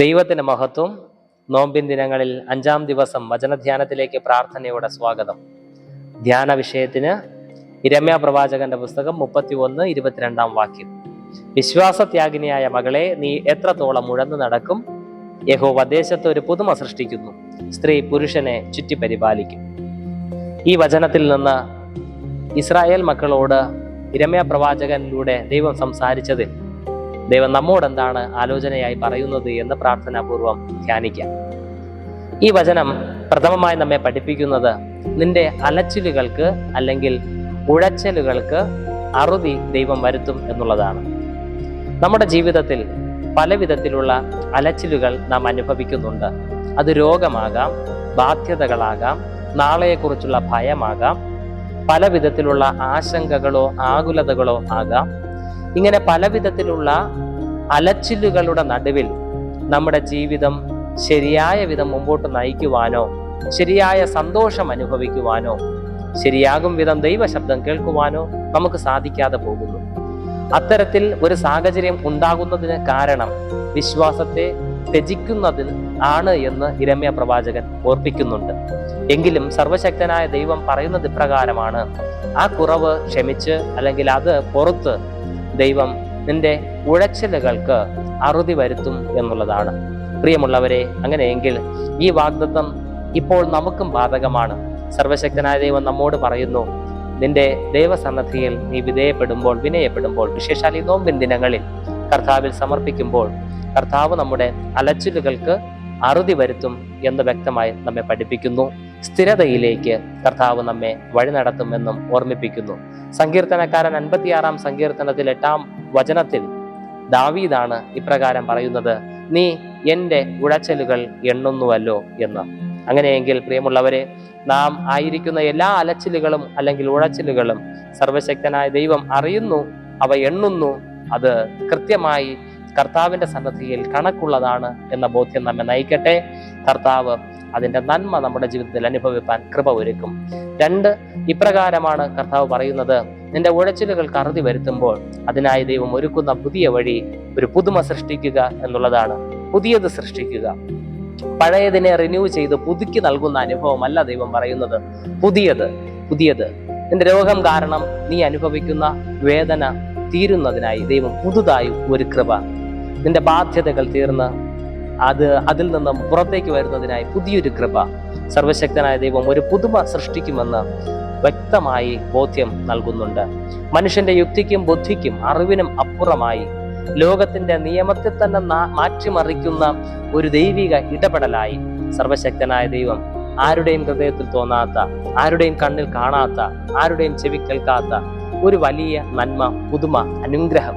ദൈവത്തിന് മഹത്വം. നോമ്പിൻ ദിനങ്ങളിൽ 5-ാം ദിവസം വചനധ്യാനത്തിലേക്ക് പ്രാർത്ഥനയോടെ സ്വാഗതം. ധ്യാന വിഷയത്തിന് യിരെമ്യാ പ്രവാചകന്റെ പുസ്തകം 31:22 വാക്യം. വിശ്വാസത്യാഗിനിയായ മകളെ, നീ എത്രത്തോളം ഉഴന്നു നടക്കും? യഹോവ ദേശത്ത് ഒരു പുതുമ സൃഷ്ടിക്കുന്നു, സ്ത്രീ പുരുഷനെ ചുറ്റി പരിപാലിക്കും. ഈ വചനത്തിൽ നിന്ന് ഇസ്രായേൽ മക്കളോട് യിരെമ്യാ പ്രവാചകനിലൂടെ ദൈവം സംസാരിച്ചതിൽ ദൈവം നമ്മോട് എന്താണ് ആലോചനയായി പറയുന്നത് എന്ന് പ്രാർത്ഥനാപൂർവം ധ്യാനിക്കാം. ഈ വചനം പ്രഥമമായി നമ്മെ പഠിപ്പിക്കുന്നത് നിന്റെ അലച്ചിലുകൾക്ക് അല്ലെങ്കിൽ ഉഴച്ചലുകൾക്ക് അറുതി ദൈവം വരുത്തും എന്നുള്ളതാണ്. നമ്മുടെ ജീവിതത്തിൽ പല വിധത്തിലുള്ള അലച്ചിലുകൾ നാം അനുഭവിക്കുന്നുണ്ട്. അത് രോഗമാകാം, ബാധ്യതകളാകാം, നാളെയെക്കുറിച്ചുള്ള ഭയമാകാം, പല വിധത്തിലുള്ള ആശങ്കകളോ ആകുലതകളോ ആകാം. ഇങ്ങനെ പല വിധത്തിലുള്ള അലച്ചിലുകളുടെ നടുവിൽ നമ്മുടെ ജീവിതം ശരിയായ വിധം മുമ്പോട്ട് നയിക്കുവാനോ, ശരിയായ സന്തോഷം അനുഭവിക്കുവാനോ, ശരിയാകും വിധം ദൈവശബ്ദം കേൾക്കുവാനോ നമുക്ക് സാധിക്കാതെ പോകുന്നു. അത്തരത്തിൽ ഒരു സാഹചര്യം ഉണ്ടാകുന്നതിന് കാരണം വിശ്വാസത്തെ ത്യജിക്കുന്നതിന് ആണ് എന്ന് യിരെമ്യാ പ്രവാചകൻ ഓർപ്പിക്കുന്നുണ്ട്. എങ്കിലും സർവശക്തനായ ദൈവം പറയുന്നത് ഇപ്രകാരമാണ്: ആ കുറവ് ക്ഷമിച്ച് അല്ലെങ്കിൽ അത് പുറത്ത് ദൈവം നിന്റെ ഉഴച്ചിലുകൾക്ക് അറുതി വരുത്തും എന്നുള്ളതാണ്. പ്രിയമുള്ളവരെ, അങ്ങനെയെങ്കിൽ ഈ വാഗ്ദത്തം ഇപ്പോൾ നമുക്കും ബാധകമാണ്. സർവശക്തനായ ദൈവം നമ്മോട് പറയുന്നു, നിന്റെ ദൈവസന്നദ്ധിയിൽ നീ വിനയപ്പെടുമ്പോൾ, വിശേഷാൽ ഈ നോമ്പിൻ ദിനങ്ങളിൽ കർത്താവിൽ സമർപ്പിക്കുമ്പോൾ കർത്താവ് നമ്മുടെ അലച്ചിലുകൾക്ക് അറുതി വരുത്തും എന്ന് വ്യക്തമായി നമ്മെ പഠിപ്പിക്കുന്നു. സ്ഥിരതയിലേക്ക് കർത്താവ് നമ്മെ വഴി നടത്തുമെന്നും ഓർമ്മിപ്പിക്കുന്നു. സങ്കീർത്തനക്കാരൻ 56-ാം സങ്കീർത്തനത്തിൽ 8-ാം വചനത്തിൽ ദാവീദാണ് ഇപ്രകാരം പറയുന്നത്: നീ എൻ്റെ ഉഴച്ചലുകൾ എണ്ണുന്നുവല്ലോ എന്ന്. അങ്ങനെയെങ്കിൽ പ്രിയമുള്ളവരെ, നാം ആയിരിക്കുന്ന എല്ലാ അലച്ചിലുകളും അല്ലെങ്കിൽ ഉഴച്ചിലുകളും സർവശക്തനായ ദൈവം അറിയുന്നു, അവ എണ്ണുന്നു. അത് കൃത്യമായി കർത്താവിന്റെ സന്നദ്ധിയിൽ കണക്കുള്ളതാണ് എന്ന ബോധ്യം നമ്മെ നയിക്കട്ടെ. കർത്താവ് അതിന്റെ നന്മ നമ്മുടെ ജീവിതത്തിൽ അനുഭവിപ്പാൻ കൃപ ഒരുക്കും. 2, ഇപ്രകാരമാണ് കർത്താവ് പറയുന്നത്: നിന്റെ ഉഴച്ചിലുകൾക്ക് അറുതി വരുത്തുമ്പോൾ അതിനായി ദൈവം ഒരുക്കുന്ന പുതിയ വഴി ഒരു പുതുമ സൃഷ്ടിക്കുക എന്നുള്ളതാണ്. പുതിയത് സൃഷ്ടിക്കുക. പഴയതിനെ റിന്യൂ ചെയ്ത് പുതുക്കി നൽകുന്ന അനുഭവമല്ല ദൈവം പറയുന്നത്. പുതിയത് നിന്റെ രോഗം കാരണം നീ അനുഭവിക്കുന്ന വേദന തീരുന്നതിനായി ദൈവം പുതുതായി ഒരു കൃപ, നിന്റെ ബാധ്യതകൾ തീർന്ന് അതിൽ നിന്നും പുറത്തേക്ക് വരുന്നതിനായി പുതിയൊരു കൃപ സർവശക്തനായ ദൈവം ഒരു പുതുമ സൃഷ്ടിക്കുമെന്ന് വ്യക്തമായി ബോധ്യം നൽകുന്നുണ്ട്. മനുഷ്യന്റെ യുക്തിക്കും ബുദ്ധിക്കും അറിവിനും അപ്പുറമായി ലോകത്തിന്റെ നിയമത്തെ തന്നെ മാറ്റിമറിക്കുന്ന ഒരു ദൈവിക ഇടപെടലായി സർവശക്തനായ ദൈവം ആരുടെയും ഹൃദയത്തിൽ തോന്നാത്ത, ആരുടെയും കണ്ണിൽ കാണാത്ത, ആരുടെയും ചെവി കേൾക്കാത്ത ഒരു വലിയ നന്മ, പുതുമ, അനുഗ്രഹം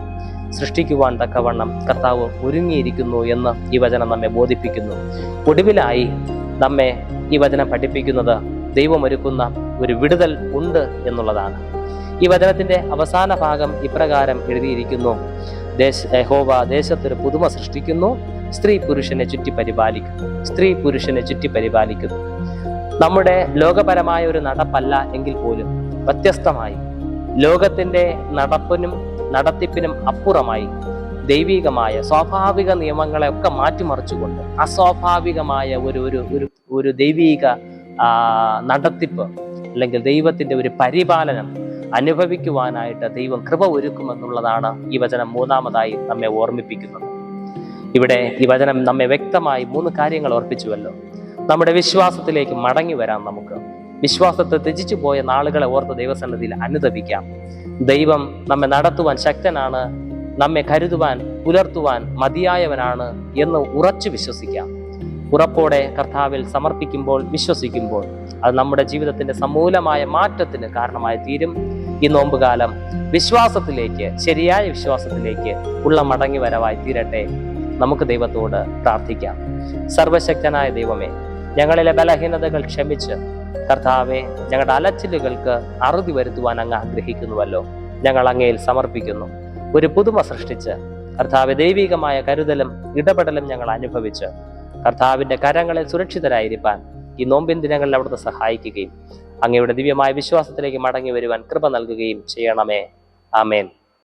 സൃഷ്ടിക്കുവാൻ തക്കവണ്ണം കർത്താവ് ഒരുങ്ങിയിരിക്കുന്നു എന്ന് ഈ വചനം നമ്മെ ബോധിപ്പിക്കുന്നു. ഒടുവിലായി നമ്മെ ഈ വചനം പഠിപ്പിക്കുന്നത് ദൈവം ഒരുക്കുന്ന ഒരു വിടുതൽ ഉണ്ട് എന്നുള്ളതാണ്. ഈ വചനത്തിന്റെ അവസാന ഭാഗം ഇപ്രകാരം എഴുതിയിരിക്കുന്നു: യഹോവ ദേശത്തൊരു പുതുമ സൃഷ്ടിക്കുന്നു, സ്ത്രീ പുരുഷനെ ചുറ്റി പരിപാലിക്കുന്നു. നമ്മുടെ ലോകപരമായ ഒരു നടപ്പല്ല എങ്കിൽ പോലും വ്യത്യസ്തമായി ലോകത്തിന്റെ നടത്തിപ്പിനും അപ്പുറമായി ദൈവികമായ സ്വാഭാവിക നിയമങ്ങളെ ഒക്കെ മാറ്റിമറിച്ചുകൊണ്ട് അസ്വാഭാവികമായ ഒരു ദൈവിക നടത്തിപ്പ് അല്ലെങ്കിൽ ദൈവത്തിന്റെ ഒരു പരിപാലനം അനുഭവിക്കുവാനായിട്ട് ദൈവം കൃപ ഒരുക്കുമെന്നുള്ളതാണ് ഈ വചനം 3-മതായി നമ്മെ ഓർമ്മിപ്പിക്കുന്നത്. ഇവിടെ ഈ വചനം നമ്മെ വ്യക്തമായി 3 കാര്യങ്ങൾ ഓർപ്പിച്ചുവല്ലോ. നമ്മുടെ വിശ്വാസത്തിലേക്ക് മടങ്ങി വരാം. നമുക്ക് വിശ്വാസത്തെ ത്യജിച്ചു പോയ നാളുകളെ ഓർത്ത് ദൈവസന്നിധിയിൽ അനുതപിക്കാം. ദൈവം നമ്മെ നടത്തുവാൻ ശക്തനാണ്, നമ്മെ കരുതുവാൻ പുലർത്തുവാൻ മതിയായവനാണ് എന്ന് ഉറച്ചു വിശ്വസിക്കാം. ഉറപ്പോടെ കർത്താവിൽ സമർപ്പിക്കുമ്പോൾ, വിശ്വസിക്കുമ്പോൾ അത് നമ്മുടെ ജീവിതത്തിന്റെ സമൂലമായ മാറ്റത്തിന് കാരണമായി തീരും. ഈ നോമ്പുകാലം ശരിയായ വിശ്വാസത്തിലേക്ക് ഉള്ള മടങ്ങി വരവായി തീരട്ടെ. നമുക്ക് ദൈവത്തോട് പ്രാർത്ഥിക്കാം. സർവശക്തനായ ദൈവമേ, ഞങ്ങളിലെ ബലഹീനതകൾ ക്ഷമിച്ച് കർത്താവെ, ഞങ്ങളുടെ അലച്ചിലുകൾക്ക് അറുതി വരുത്തുവാൻ അങ്ങ് ആഗ്രഹിക്കുന്നുവല്ലോ. ഞങ്ങൾ അങ്ങയിൽ സമർപ്പിക്കുന്നു. ഒരു പുതുമ സൃഷ്ടിച്ച് കർത്താവ് ദൈവികമായ കരുതലും ഇടപെടലും ഞങ്ങൾ അനുഭവിച്ച് കർത്താവിന്റെ കരങ്ങളിൽ സുരക്ഷിതരായിരിക്കാൻ ഈ നോമ്പിൻ ദിനങ്ങളിൽ അവിടുത്തെ സഹായിക്കുകയും അങ്ങയുടെ ദിവ്യമായ വിശ്വാസത്തിലേക്ക് മടങ്ങി വരുവാൻ കൃപ നൽകുകയും ചെയ്യണമേ. ആമേൻ.